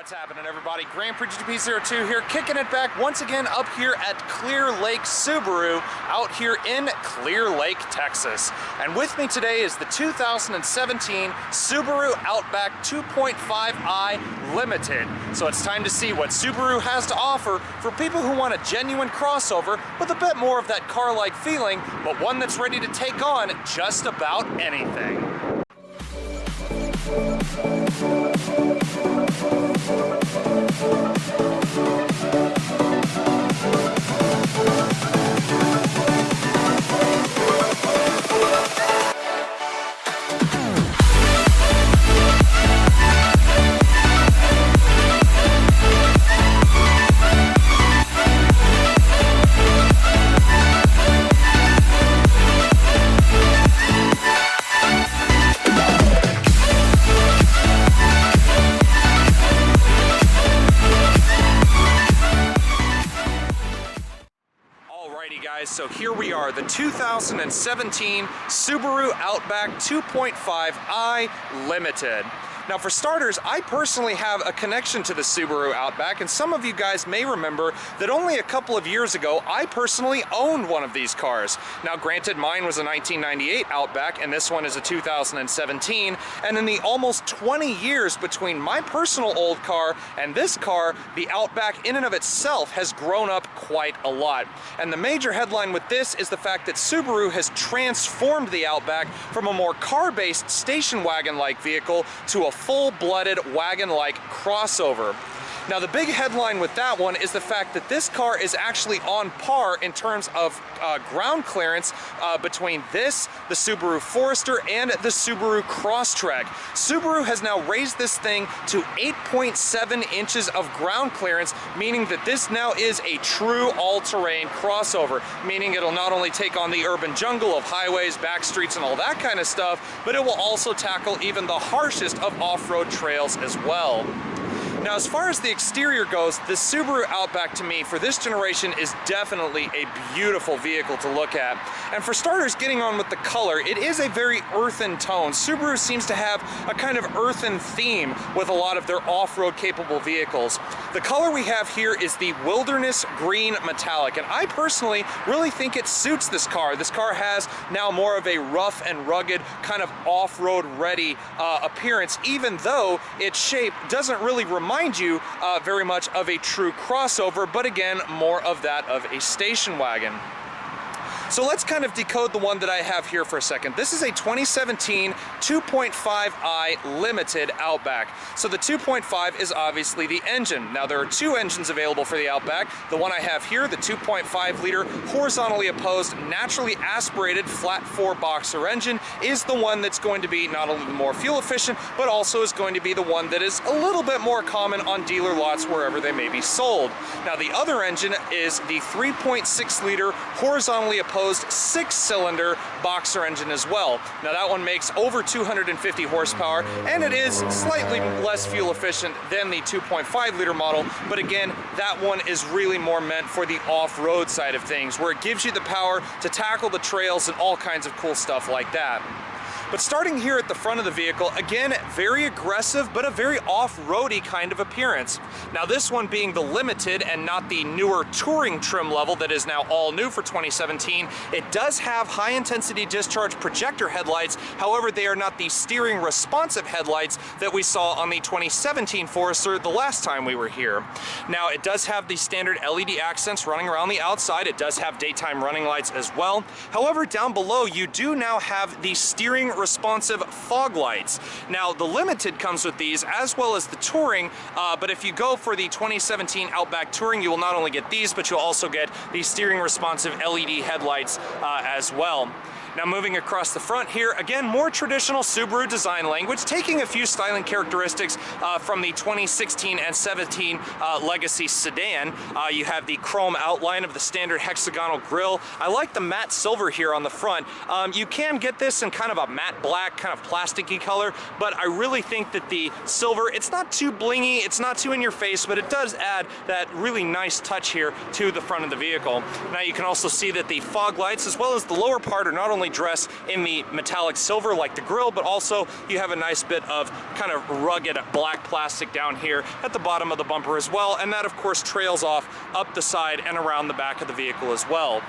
What's happening, everybody? Grand Prix GP02 here, kicking it back once again up here at Clear Lake Subaru, out here in Clear Lake, Texas. And with me today is the 2017 Subaru Outback 2.5i Limited. So it's time to see what Subaru has to offer for people who want a genuine crossover with a bit more of that car-like feeling, but one that's ready to take on just about anything. So here we are, the 2017 Subaru Outback 2.5i Limited. Now for starters, I personally have a connection to the Subaru Outback, and some of you guys may remember that only a couple of years ago, I personally owned one of these cars. Now granted, mine was a 1998 Outback, and this one is a 2017, and in the almost 20 years between my personal old car and this car, the Outback in and of itself has grown up quite a lot. And the major headline with this is the fact that Subaru has transformed the Outback from a more car-based station wagon-like vehicle to a full-blooded wagon-like crossover. Now the big headline with that one is the fact that this car is actually on par in terms of ground clearance between this, the Subaru Forester, and the Subaru Crosstrek. Subaru has now raised this thing to 8.7 inches of ground clearance, meaning that this now is a true all-terrain crossover, meaning it'll not only take on the urban jungle of highways, back streets, and all that kind of stuff, but it will also tackle even the harshest of off-road trails as well. Now, as far as the exterior goes, the Subaru Outback to me for this generation is definitely a beautiful vehicle to look at. And for starters, getting on with the color, it is a very earthen tone. Subaru seems to have a kind of earthen theme with a lot of their off-road capable vehicles. The color we have here is the Wilderness Green Metallic, and I personally really think it suits this car. This car has now more of a rough and rugged kind of off-road ready appearance, even though its shape doesn't really remind you very much of a true crossover, but again, more of that of a station wagon. So let's kind of decode the one that I have here for a second. This is a 2017 2.5i Limited Outback. So the 2.5 is obviously the engine. Now there are two engines available for the Outback. The one I have here, the 2.5 liter horizontally opposed, naturally aspirated flat 4 boxer engine, is the one that's going to be not only the more fuel efficient, but also is going to be the one that is a little bit more common on dealer lots wherever they may be sold. Now the other engine is the 3.6 liter horizontally opposed 6-cylinder boxer engine as well. Now that one makes over 250 horsepower, and it is slightly less fuel efficient than the 2.5 liter model, but again, that one is really more meant for the off-road side of things, where it gives you the power to tackle the trails and all kinds of cool stuff like that. But starting here at the front of the vehicle, again, very aggressive, but a very off-roady kind of appearance. Now this one being the Limited and not the newer touring trim level that is now all new for 2017, it does have high-intensity discharge projector headlights. However, they are not the steering responsive headlights that we saw on the 2017 Forester the last time we were here. Now it does have the standard LED accents running around the outside. It does have daytime running lights as well. However, down below you do now have the steering responsive fog lights. Now the Limited comes with these as well as the Touring, but if you go for the 2017 Outback Touring, you will not only get these, but you'll also get the steering responsive LED headlights as well. Now moving across the front here, again, more traditional Subaru design language, taking a few styling characteristics from the 2016 and 17 Legacy sedan. You have the chrome outline of the standard hexagonal grille. I like the matte silver here on the front. You can get this in kind of a matte black, kind of plasticky color, but I really think that the silver, it's not too blingy, it's not too in your face, but it does add that really nice touch here to the front of the vehicle. Now you can also see that the fog lights as well as the lower part are not only only dressed in the metallic silver like the grille, but also you have a nice bit of kind of rugged black plastic down here at the bottom of the bumper as well, and that of course trails off up the side and around the back of the vehicle as well.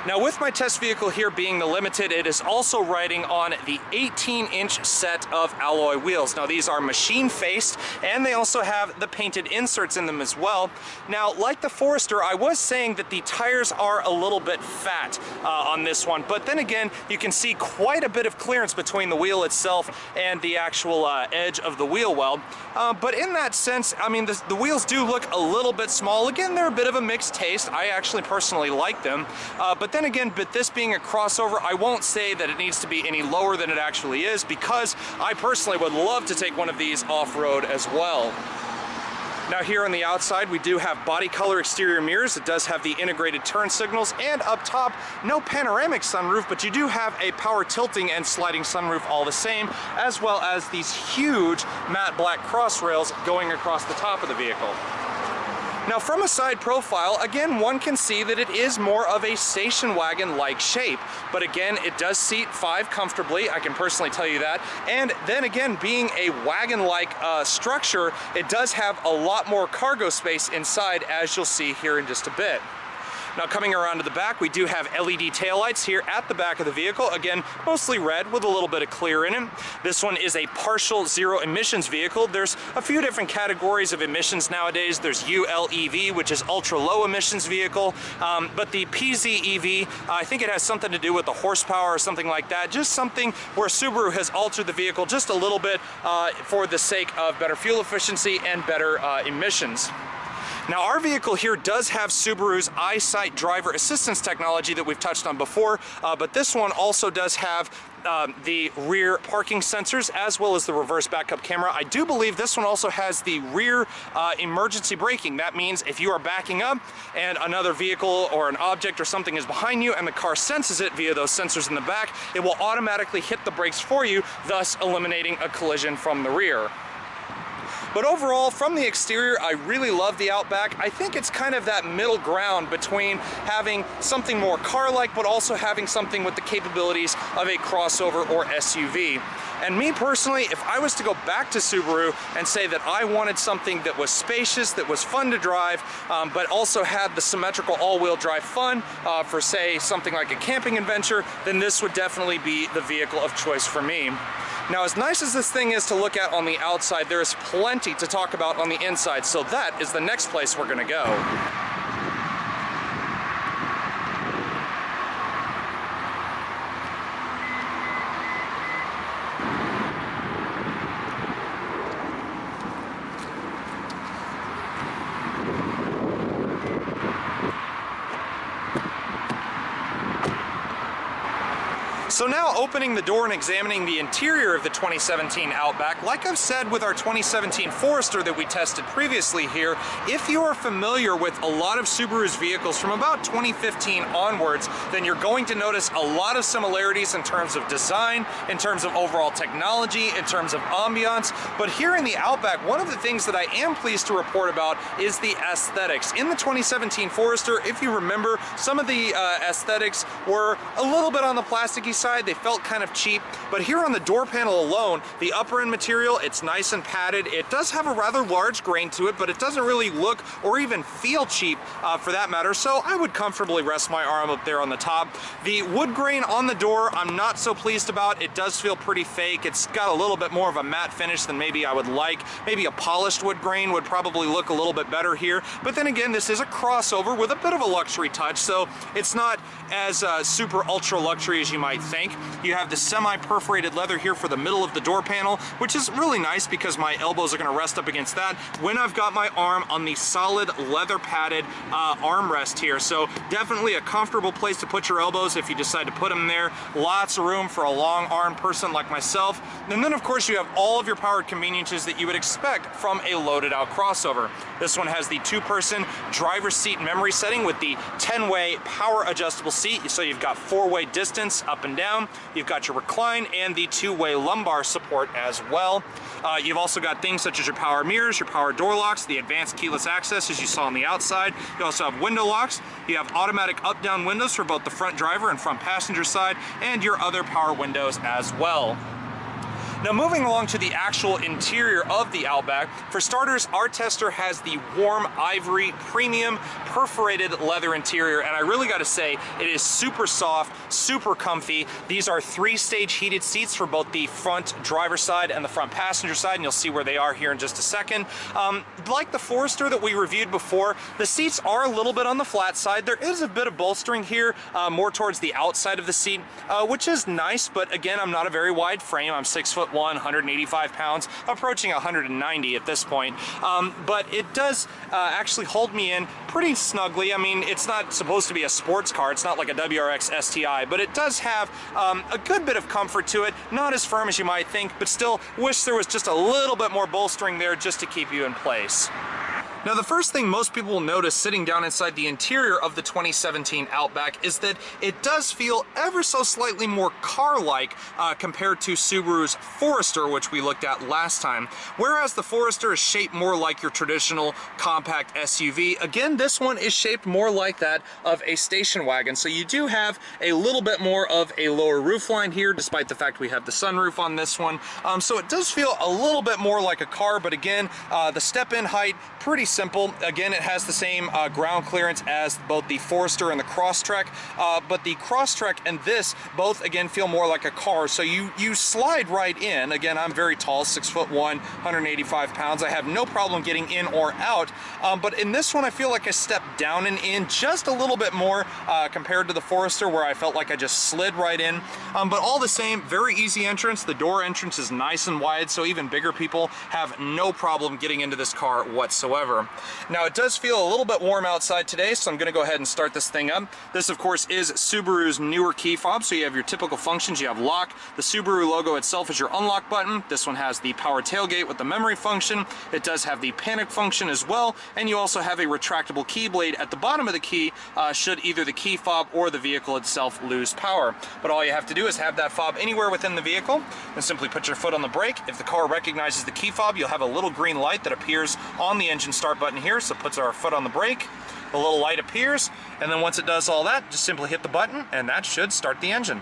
Now with my test vehicle here being the Limited, it is also riding on the 18-inch set of alloy wheels. Now these are machine faced and they also have the painted inserts in them as well. Now like the Forester, I was saying that the tires are a little bit fat on this one, but then again you can see quite a bit of clearance between the wheel itself and the actual edge of the wheel well. But in that sense, I mean the wheels do look a little bit small. Again, they're a bit of a mixed taste. I actually personally like them, but then again, this being a crossover, I won't say that it needs to be any lower than it actually is, because I personally would love to take one of these off-road as well. Now here on the outside, we do have body color exterior mirrors. It does have the integrated turn signals, and up top, no panoramic sunroof, but you do have a power tilting and sliding sunroof all the same, as well as these huge matte black cross rails going across the top of the vehicle. Now from a side profile, again, one can see that it is more of a station wagon-like shape, but again, it does seat 5 comfortably, I can personally tell you that, and then again, being a wagon-like structure, it does have a lot more cargo space inside, as you'll see here in just a bit. Now coming around to the back, we do have LED taillights here at the back of the vehicle. Again, mostly red with a little bit of clear in it. This one is a partial zero emissions vehicle. There's a few different categories of emissions nowadays. There's ULEV, which is ultra low emissions vehicle, but the PZEV, I think it has something to do with the horsepower or something like that. Just something where Subaru has altered the vehicle just a little bit for the sake of better fuel efficiency and better emissions. Now our vehicle here does have Subaru's EyeSight driver assistance technology that we've touched on before, but this one also does have the rear parking sensors as well as the reverse backup camera. I do believe this one also has the rear emergency braking. That means if you are backing up and another vehicle or an object or something is behind you and the car senses it via those sensors in the back, it will automatically hit the brakes for you, thus eliminating a collision from the rear. But overall, from the exterior, I really love the Outback. I think it's kind of that middle ground between having something more car-like, but also having something with the capabilities of a crossover or SUV. And me personally, if I was to go back to Subaru and say that I wanted something that was spacious, that was fun to drive, but also had the symmetrical all-wheel drive fun for, say, something like a camping adventure, then this would definitely be the vehicle of choice for me. Now, as nice as this thing is to look at on the outside, there is plenty to talk about on the inside, so that is the next place we're gonna go. So now opening the door and examining the interior of the 2017 Outback, like I've said with our 2017 Forester that we tested previously here, if you are familiar with a lot of Subaru's vehicles from about 2015 onwards, then you're going to notice a lot of similarities in terms of design, in terms of overall technology, in terms of ambiance. But here in the Outback, one of the things that I am pleased to report about is the aesthetics. In the 2017 Forester, if you remember, some of the aesthetics were a little bit on the plasticky side. They felt kind of cheap, but here on the door panel alone, the upper end material, it's nice and padded. It does have a rather large grain to it, but it doesn't really look or even feel cheap for that matter, so I would comfortably rest my arm up there on the top. The wood grain on the door, I'm not so pleased about. It does feel pretty fake. It's got a little bit more of a matte finish than maybe I would like. Maybe a polished wood grain would probably look a little bit better here, but then again, this is a crossover with a bit of a luxury touch, so it's not as super ultra luxury as you might think. You have the semi-perforated leather here for the middle of the door panel, which is really nice because my elbows are going to rest up against that when I've got my arm on the solid leather padded armrest here. So definitely a comfortable place to put your elbows if you decide to put them there. Lots of room for a long armed person like myself. And then of course you have all of your powered conveniences that you would expect from a loaded out crossover. This one has the 2-person driver's seat memory setting with the 10-way power adjustable seat. So you've got 4-way distance up and down. You've got your recline and the two-way lumbar support as well. You've also got things such as your power mirrors, your power door locks, the advanced keyless access as you saw on the outside. You also have window locks. You have automatic up-down windows for both the front driver and front passenger side, and your other power windows as well. Now moving along to the actual interior of the Outback, for starters, our tester has the warm ivory premium perforated leather interior, and I really got to say it is super soft, super comfy. These are 3-stage heated seats for both the front driver side and the front passenger side, and you'll see where they are here in just a second. Like the Forester that we reviewed before, the seats are a little bit on the flat side. There is a bit of bolstering here, more towards the outside of the seat, which is nice, but again, I'm not a very wide frame. I'm 6'1", 185 pounds, approaching 190 at this point. But it does actually hold me in pretty snugly. I mean, it's not supposed to be a sports car. It's not like a WRX STI, but it does have a good bit of comfort to it. Not as firm as you might think, but still wish there was just a little bit more bolstering there just to keep you in place. Now, the first thing most people will notice sitting down inside the interior of the 2017 Outback is that it does feel ever so slightly more car-like compared to Subaru's Forester, which we looked at last time. Whereas the Forester is shaped more like your traditional compact SUV, again, this one is shaped more like that of a station wagon. So you do have a little bit more of a lower roofline here, despite the fact we have the sunroof on this one. So it does feel a little bit more like a car, but again, the step-in height, pretty simple. Again, it has the same ground clearance as both the Forester and the Crosstrek, but the Crosstrek and this both again feel more like a car, so you slide right in. Again, I'm very tall, 6'1", 185 pounds. I have no problem getting in or out, but in this one I feel like I stepped down and in just a little bit more compared to the Forester, where I felt like I just slid right in. But all the same, very easy entrance. The door entrance is nice and wide, so even bigger people have no problem getting into this car whatsoever. Now, it does feel a little bit warm outside today, so I'm going to go ahead and start this thing up. This, of course, is Subaru's newer key fob, so you have your typical functions. You have lock. The Subaru logo itself is your unlock button. This one has the power tailgate with the memory function. It does have the panic function as well, and you also have a retractable key blade at the bottom of the key should either the key fob or the vehicle itself lose power. But all you have to do is have that fob anywhere within the vehicle and simply put your foot on the brake. If the car recognizes the key fob, you'll have a little green light that appears on the engine start button here, so it puts our foot on the brake. The little light appears, and then once it does all that, just simply hit the button, and that should start the engine.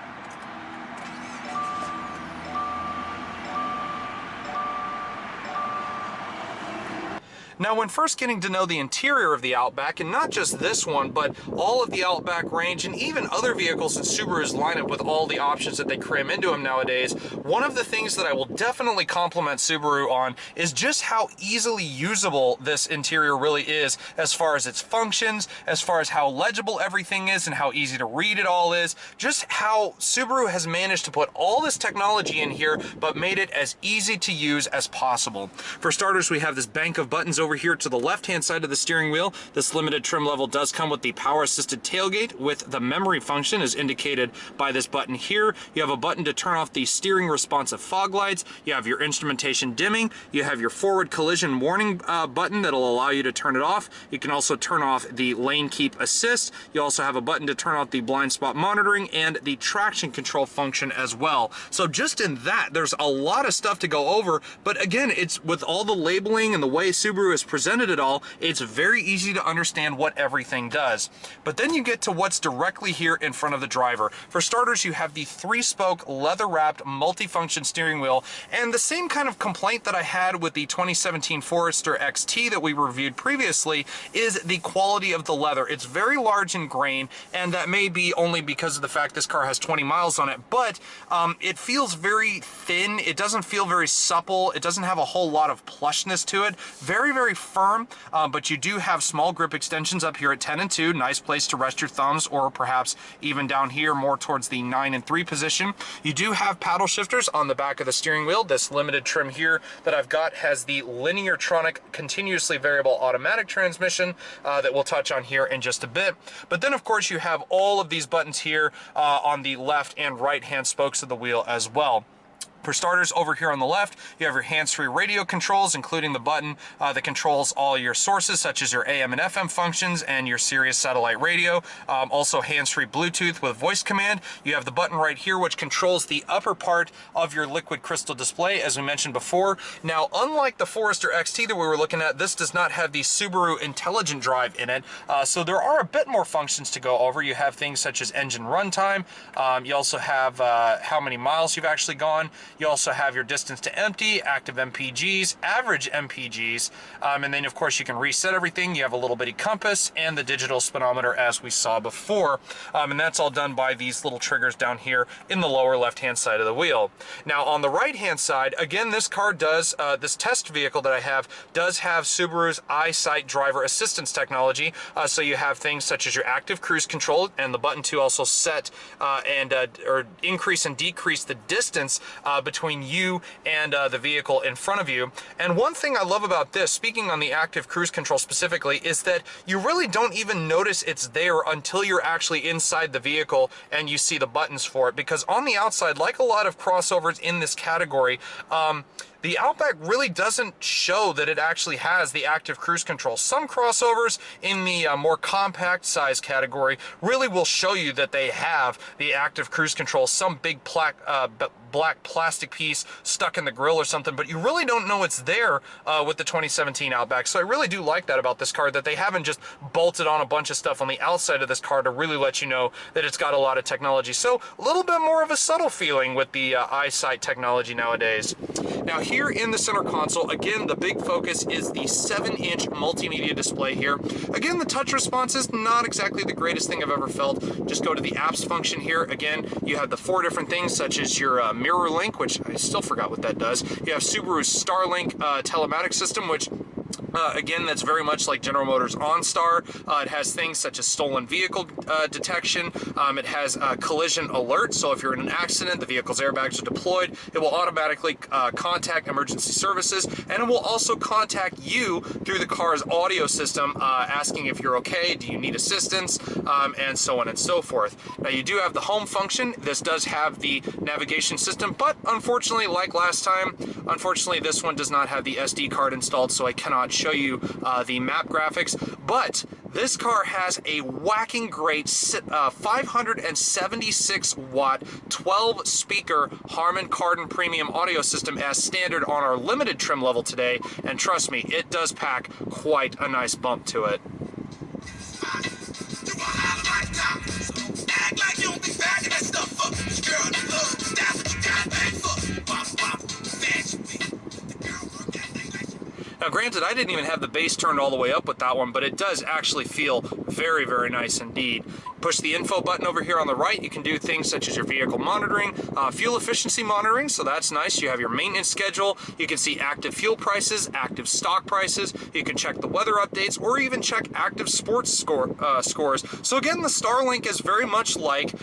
Now, when first getting to know the interior of the Outback, and not just this one, but all of the Outback range and even other vehicles in Subaru's lineup with all the options that they cram into them nowadays, one of the things that I will definitely compliment Subaru on is just how easily usable this interior really is, as far as its functions, as far as how legible everything is and how easy to read it all is, just how Subaru has managed to put all this technology in here but made it as easy to use as possible. For starters, we have this bank of buttons over here to the left-hand side of the steering wheel. This limited trim level does come with the power-assisted tailgate with the memory function as indicated by this button here. You have a button to turn off the steering responsive fog lights. You have your instrumentation dimming. You have your forward collision warning button that'll allow you to turn it off. You can also turn off the lane keep assist. You also have a button to turn off the blind spot monitoring and the traction control function as well. So just in that, there's a lot of stuff to go over, but again, it's with all the labeling and the way Subaru has presented it all, it's very easy to understand what everything does. But then you get to what's directly here in front of the driver. For starters, you have the 3-spoke leather-wrapped multifunction steering wheel, and the same kind of complaint that I had with the 2017 Forester XT that we reviewed previously is the quality of the leather. It's very large in grain, and that may be only because of the fact this car has 20 miles on it, but it feels very thin. It doesn't feel very supple. It doesn't have a whole lot of plushness to it. Very, very firm, but you do have small grip extensions up here at 10 and 2. Nice place to rest your thumbs, or perhaps even down here more towards the 9 and 3 position. You do have paddle shifters on the back of the steering wheel. This limited trim here that I've got has the Lineartronic continuously variable automatic transmission that we'll touch on here in just a bit. But then, of course, you have all of these buttons here on the left and right hand spokes of the wheel as well. For starters, over here on the left, you have your hands-free radio controls, including the button that controls all your sources, such as your AM and FM functions and your Sirius satellite radio. Also hands-free Bluetooth with voice command. You have the button right here, which controls the upper part of your liquid crystal display, as we mentioned before. Now, unlike the Forester XT that we were looking at, this does not have the Subaru Intelligent Drive in it, so there are a bit more functions to go over. You have things such as engine runtime. You also have how many miles you've actually gone. You also have your distance to empty, active MPGs, average MPGs, and then of course you can reset everything. You have a little bitty compass and the digital speedometer as we saw before, and that's all done by these little triggers down here in the lower left-hand side of the wheel. Now on the right-hand side, again, this car does, this test vehicle that I have, does have Subaru's EyeSight driver assistance technology, so you have things such as your active cruise control and the button to also set or increase and decrease the distance between you and the vehicle in front of you. And one thing I love about this, speaking on the active cruise control specifically, is that you really don't even notice it's there until you're actually inside the vehicle and you see the buttons for it, because on the outside, like a lot of crossovers in this category, the Outback really doesn't show that it actually has the active cruise control. Some crossovers in the more compact size category really will show you that they have the active cruise control, some big black plastic piece stuck in the grill or something, but you really don't know it's there with the 2017 Outback. So I really do like that about this car, that they haven't just bolted on a bunch of stuff on the outside of this car to really let you know that it's got a lot of technology. So a little bit more of a subtle feeling with the EyeSight technology nowadays. Now here in the center console, again, the big focus is the 7-inch multimedia display here. Again, the touch response is not exactly the greatest thing I've ever felt. Just go to the apps function here. Again, you have the 4 different things, such as your mirror link, which I still forgot what that does. You have Subaru's Starlink telematics system, which again, that's very much like General Motors OnStar. It has things such as stolen vehicle detection. It has collision alert, so if you're in an accident, the vehicle's airbags are deployed, it will automatically contact emergency services, and it will also contact you through the car's audio system, asking if you're okay, do you need assistance, and so on and so forth. Now, you do have the home function. This does have the navigation system, but unfortunately, like last time, unfortunately, this one does not have the SD card installed, so I cannot show you the map graphics. But this car has a whacking great 576 watt 12 speaker Harman Kardon premium audio system as standard on our limited trim level today, and trust me, it does pack quite a nice bump to it. Now granted, I didn't even have the bass turned all the way up with that one, but it does actually feel very, very nice indeed. Push the info button over here on the right. You can do things such as your vehicle monitoring, fuel efficiency monitoring, so that's nice. You have your maintenance schedule. You can see active fuel prices, active stock prices. You can check the weather updates, or even check active sports scores. So again, the Starlink is very much like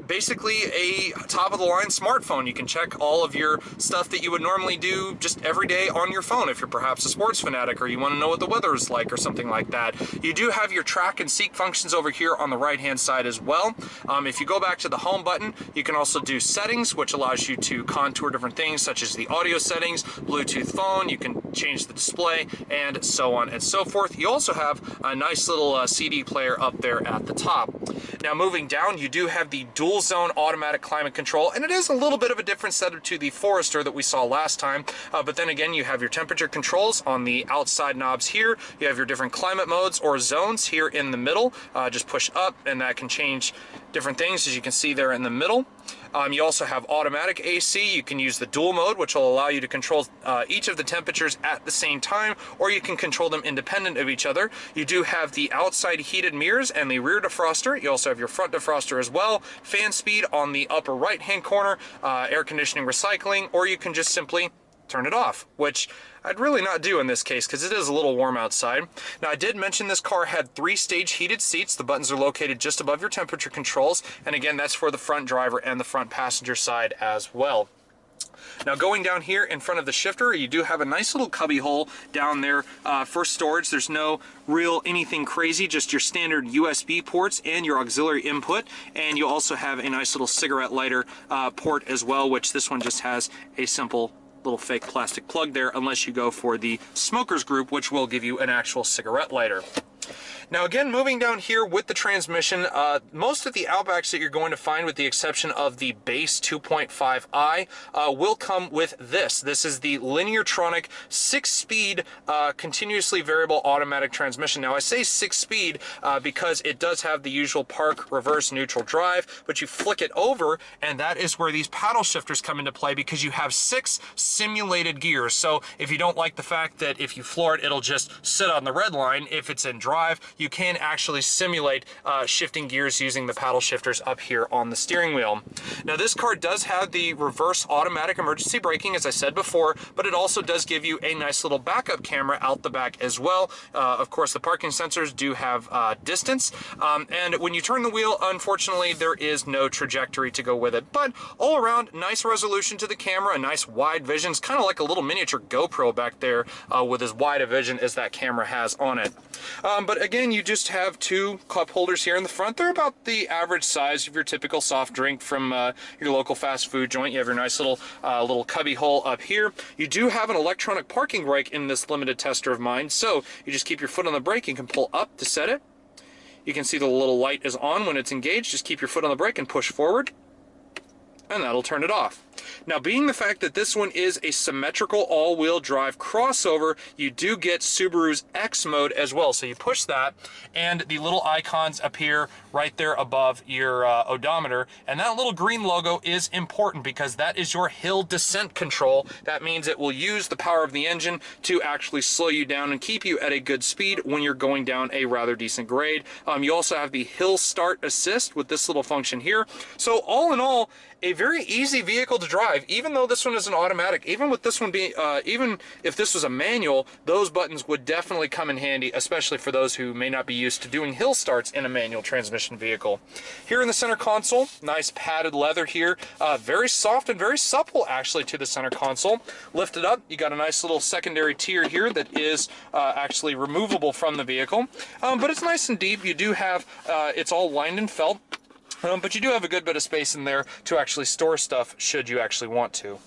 basically a top-of-the-line smartphone. You can check all of your stuff that you would normally do just every day on your phone if you're perhaps a sports fanatic or you want to know what the weather is like or something like that. You do have your track and seek functions over here on the right-hand side as well. If you go back to the home button, you can also do settings, which allows you to contour different things such as the audio settings, Bluetooth phone, you can change the display, and so on and so forth. You also have a nice little CD player up there at the top. Now moving down, you do have the dual zone automatic climate control, and it is a little bit of a different setup to the Forester that we saw last time, but then again, you have your temperature controls on the outside knobs here. You have your different climate modes or zones here in the middle. Just push up and that can change different things, as you can see there in the middle. You also have automatic AC. You can use the dual mode, which will allow you to control each of the temperatures at the same time, or you can control them independent of each other. You do have the outside heated mirrors and the rear defroster. You also have your front defroster as well. Fan speed on the upper right-hand corner, air conditioning recycling, or you can just simply turn it off, which I'd really not do in this case because it is a little warm outside. Now, I did mention this car had 3-stage heated seats. The buttons are located just above your temperature controls, and again, that's for the front driver and the front passenger side as well. Now going down here in front of the shifter, you do have a nice little cubby hole down there for storage. There's no real anything crazy, just your standard USB ports and your auxiliary input. And you also have a nice little cigarette lighter port as well, which this one just has a simple little fake plastic plug there, unless you go for the smokers group, which will give you an actual cigarette lighter. Now again, moving down here with the transmission, most of the Outbacks that you're going to find, with the exception of the base 2.5i, will come with this. This is the Lineartronic 6-speed continuously variable automatic transmission. Now I say 6-speed because it does have the usual park, reverse, neutral drive, but you flick it over and that is where these paddle shifters come into play, because you have 6 simulated gears. So if you don't like the fact that if you floor it, it'll just sit on the red line, if it's in drive, you can actually simulate shifting gears using the paddle shifters up here on the steering wheel. Now this car does have the reverse automatic emergency braking, as I said before, but it also does give you a nice little backup camera out the back as well. Of course, the parking sensors do have distance, and when you turn the wheel, unfortunately, there is no trajectory to go with it. But all around, nice resolution to the camera, a nice wide vision. It's kind of like a little miniature GoPro back there with as wide a vision as that camera has on it. But again, you just have 2 cup holders here in the front. They're about the average size of your typical soft drink from your local fast food joint. You have your nice little cubby hole up here. You do have an electronic parking brake in this limited tester of mine, so you just keep your foot on the brake. You can pull up to set it. You can see the little light is on when it's engaged. Just keep your foot on the brake and push forward, and that'll turn it off. Now, being the fact that this one is a symmetrical all-wheel drive crossover, you do get Subaru's X mode as well. So you push that, and the little icons appear right there above your odometer. And that little green logo is important because that is your hill descent control. That means it will use the power of the engine to actually slow you down and keep you at a good speed when you're going down a rather decent grade. You also have the hill start assist with this little function here. So all in all, a very easy vehicle to drive, even though this one is an automatic. Even with this one being, even if this was a manual, those buttons would definitely come in handy, especially for those who may not be used to doing hill starts in a manual transmission vehicle. Here in the center console, nice padded leather here, very soft and very supple actually to the center console. Lift it up, you got a nice little secondary tier here that is actually removable from the vehicle, but it's nice and deep. You do have, it's all lined in felt. But you do have a good bit of space in there to actually store stuff should you actually want to.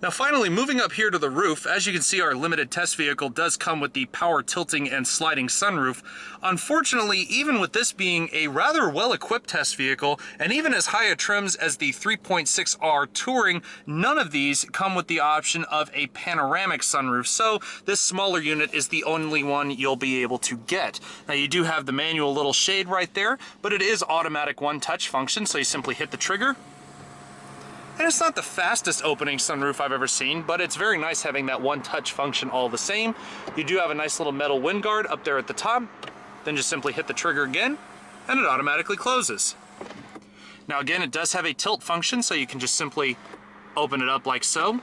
Now finally, moving up here to the roof, as you can see, our limited test vehicle does come with the power tilting and sliding sunroof. Unfortunately, even with this being a rather well-equipped test vehicle, and even as high a trims as the 3.6R Touring, none of these come with the option of a panoramic sunroof, so this smaller unit is the only one you'll be able to get. Now you do have the manual little shade right there, but it is automatic one-touch function, so you simply hit the trigger. And it's not the fastest opening sunroof I've ever seen, but it's very nice having that one-touch function all the same. You do have a nice little metal wind guard up there at the top. Then just simply hit the trigger again, and it automatically closes. Now again, it does have a tilt function, so you can just simply open it up like so,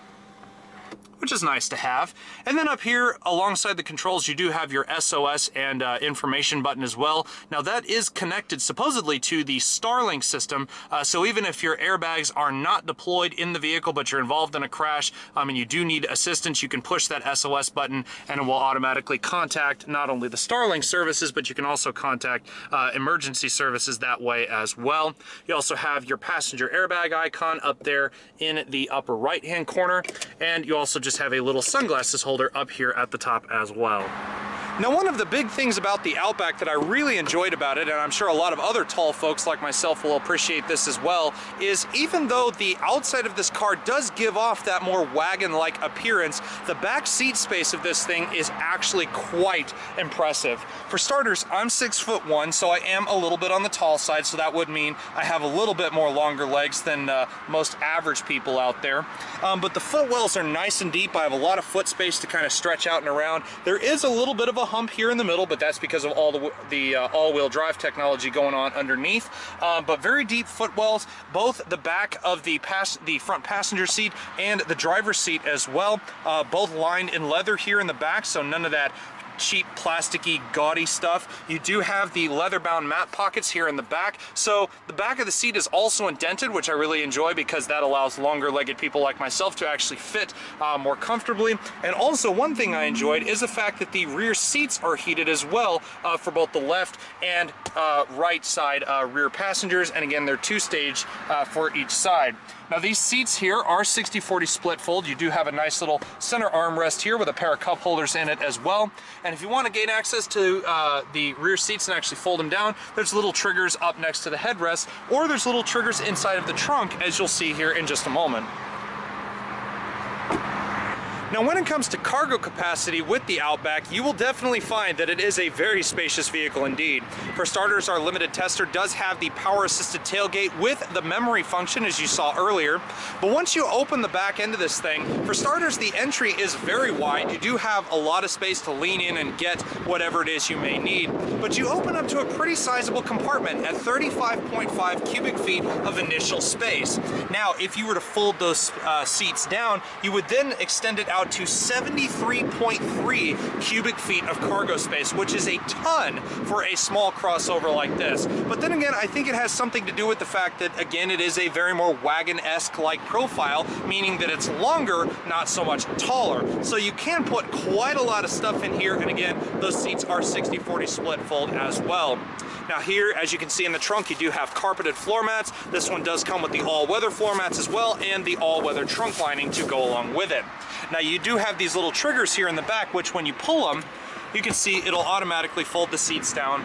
which is nice to have. And then up here alongside the controls, you do have your SOS and information button as well. Now that is connected supposedly to the Starlink system, so even if your airbags are not deployed in the vehicle but you're involved in a crash and you do need assistance, you can push that SOS button and it will automatically contact not only the Starlink services, but you can also contact emergency services that way as well. You also have your passenger airbag icon up there in the upper right hand corner, and you also just have a little sunglasses holder up here at the top as well. Now, one of the big things about the Outback that I really enjoyed about it, and I'm sure a lot of other tall folks like myself will appreciate this as well, is even though the outside of this car does give off that more wagon-like appearance, the back seat space of this thing is actually quite impressive. For starters, I'm 6'1", so I am a little bit on the tall side, so that would mean I have a little bit more longer legs than most average people out there. But the footwells are nice and deep. I have a lot of foot space to kind of stretch out and around. There is a little bit of a hump here in the middle, but that's because of all the all-wheel drive technology going on underneath. But very deep footwells, both the back of the front passenger seat and the driver's seat as well, both lined in leather here in the back, so none of that cheap, plasticky, gaudy stuff. You do have the leather-bound mat pockets here in the back, so the back of the seat is also indented, which I really enjoy because that allows longer-legged people like myself to actually fit more comfortably. And also, one thing I enjoyed is the fact that the rear seats are heated as well for both the left and right side rear passengers, and again, they're two-stage for each side. Now these seats here are 60/40 split fold. You do have a nice little center armrest here with a pair of cup holders in it as well. And if you want to gain access to the rear seats and actually fold them down, there's little triggers up next to the headrest, or there's little triggers inside of the trunk, as you'll see here in just a moment. Now, when it comes to cargo capacity with the Outback, you will definitely find that it is a very spacious vehicle indeed. For starters, our limited tester does have the power-assisted tailgate with the memory function, as you saw earlier. But once you open the back end of this thing, for starters, the entry is very wide. You do have a lot of space to lean in and get whatever it is you may need. But you open up to a pretty sizable compartment at 35.5 cubic feet of initial space. Now, if you were to fold those seats down, you would then extend it out to 73.3 cubic feet of cargo space, which is a ton for a small crossover like this. But then again, I think it has something to do with the fact that, again, it is a very more wagon-esque like profile, meaning that it's longer, not so much taller. So you can put quite a lot of stuff in here, and again, those seats are 60/40 split fold as well. Now here, as you can see in the trunk, you do have carpeted floor mats. This one does come with the all-weather floor mats as well, and the all-weather trunk lining to go along with it. Now you do have these little triggers here in the back, which when you pull them, you can see it'll automatically fold the seats down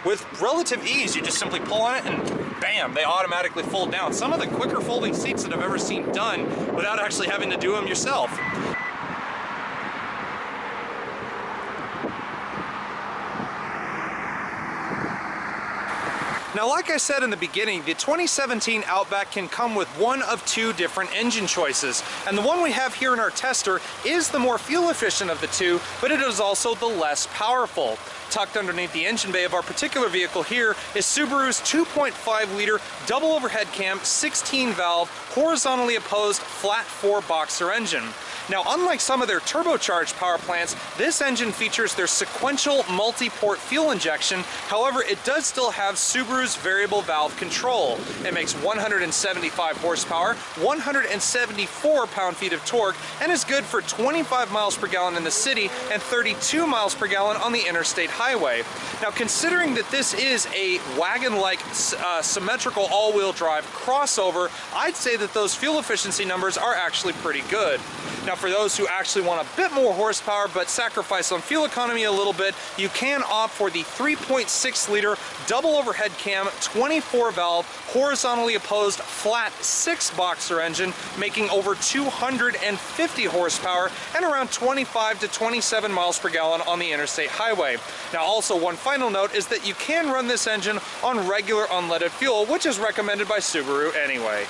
with relative ease. You just simply pull on it and bam, they automatically fold down. Some of the quicker folding seats that I've ever seen done without actually having to do them yourself. Now, like I said in the beginning, the 2017 Outback can come with one of two different engine choices. And the one we have here in our tester is the more fuel efficient of the two, but it is also the less powerful. Tucked underneath the engine bay of our particular vehicle here is Subaru's 2.5-liter double overhead cam, 16-valve, horizontally opposed flat 4-boxer engine. Now, unlike some of their turbocharged power plants, this engine features their sequential multi-port fuel injection. However, it does still have Subaru's variable valve control. It makes 175 horsepower, 174 pound-feet of torque, and is good for 25 miles per gallon in the city and 32 miles per gallon on the interstate highway. Now, considering that this is a wagon-like symmetrical all-wheel drive crossover, I'd say that those fuel efficiency numbers are actually pretty good. Now, for those who actually want a bit more horsepower but sacrifice on fuel economy a little bit, you can opt for the 3.6-liter double overhead cam, 24-valve, horizontally opposed flat 6-boxer engine, making over 250 horsepower and around 25 to 27 miles per gallon on the interstate highway. Now, also one final note is that you can run this engine on regular unleaded fuel, which is recommended by Subaru anyway.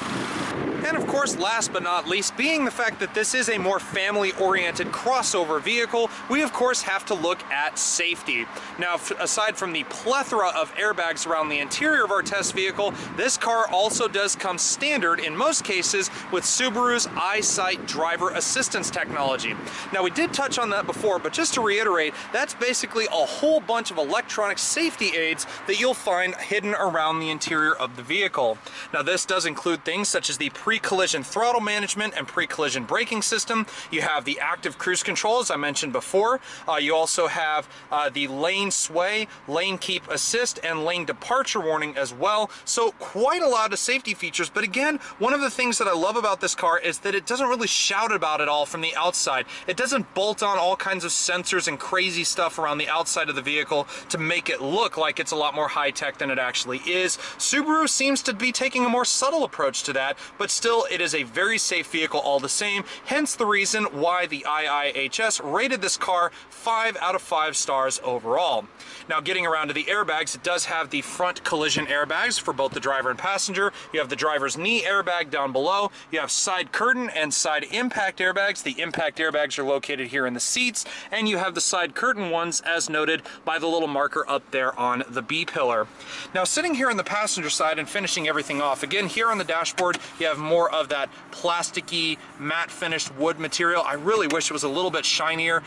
And of course, last but not least, being the fact that this is a more family-oriented crossover vehicle, we of course have to look at safety. Now, aside from the plethora of airbags around the interior of our test vehicle, this car also does come standard in most cases with Subaru's EyeSight driver assistance technology. Now, we did touch on that before, but just to reiterate, that's basically a whole bunch of electronic safety aids that you'll find hidden around the interior of the vehicle. Now, this does include things such as the pre-collision throttle management and pre-collision braking system. You have the active cruise control, as I mentioned before. You also have the lane sway, lane keep assist, and lane departure warning as well. So quite a lot of safety features. But again, one of the things that I love about this car is that it doesn't really shout about it all from the outside. It doesn't bolt on all kinds of sensors and crazy stuff around the outside of the vehicle to make it look like it's a lot more high-tech than it actually is. Subaru seems to be taking a more subtle approach to that, but still, it is a very safe vehicle all the same, hence the reason why the IIHS rated this car 5 out of 5 stars overall. Now, getting around to the airbags, it does have the front collision airbags for both the driver and passenger. You have the driver's knee airbag down below. You have side curtain and side impact airbags. The impact airbags are located here in the seats, and you have the side curtain ones as noted by the little marker up there on the B-pillar. Now, sitting here on the passenger side and finishing everything off, again, here on the dashboard, you have more more of that plasticky, matte finished wood material. I really wish it was a little bit shinier.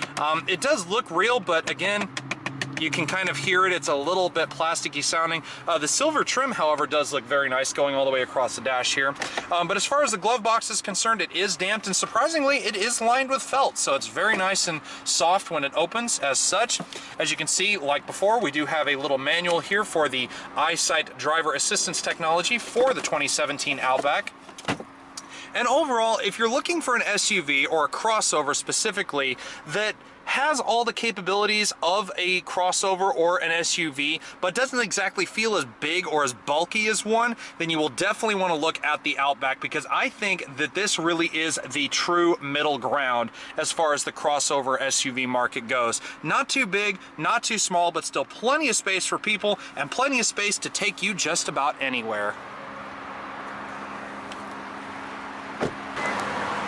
It does look real, but again, you can kind of hear it. It's a little bit plasticky sounding. The silver trim, however, does look very nice going all the way across the dash here. But as far as the glove box is concerned, it is damped, and surprisingly, it is lined with felt, so it's very nice and soft when it opens as such. As you can see, like before, we do have a little manual here for the EyeSight driver assistance technology for the 2017 Outback. And overall, if you're looking for an SUV or a crossover specifically that has all the capabilities of a crossover or an SUV, but doesn't exactly feel as big or as bulky as one, then you will definitely want to look at the Outback, because I think that this really is the true middle ground as far as the crossover SUV market goes. Not too big, not too small, but still plenty of space for people and plenty of space to take you just about anywhere.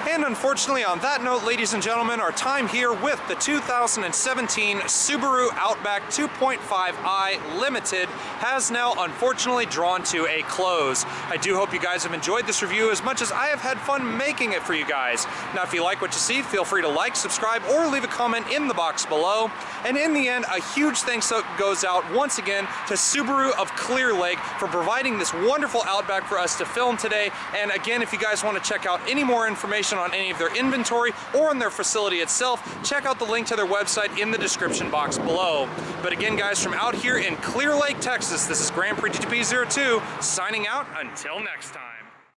And unfortunately, on that note, ladies and gentlemen, our time here with the 2017 Subaru Outback 2.5i Limited has now unfortunately drawn to a close. I do hope you guys have enjoyed this review as much as I have had fun making it for you guys. Now, if you like what you see, feel free to like, subscribe, or leave a comment in the box below. And in the end, a huge thanks goes out once again to Subaru of Clear Lake for providing this wonderful Outback for us to film today. And again, if you guys want to check out any more information on any of their inventory or on their facility itself, check out the link to their website in the description box below. But again, guys, from out here in Clear Lake, Texas, this is Grand Prix GP02 signing out until next time.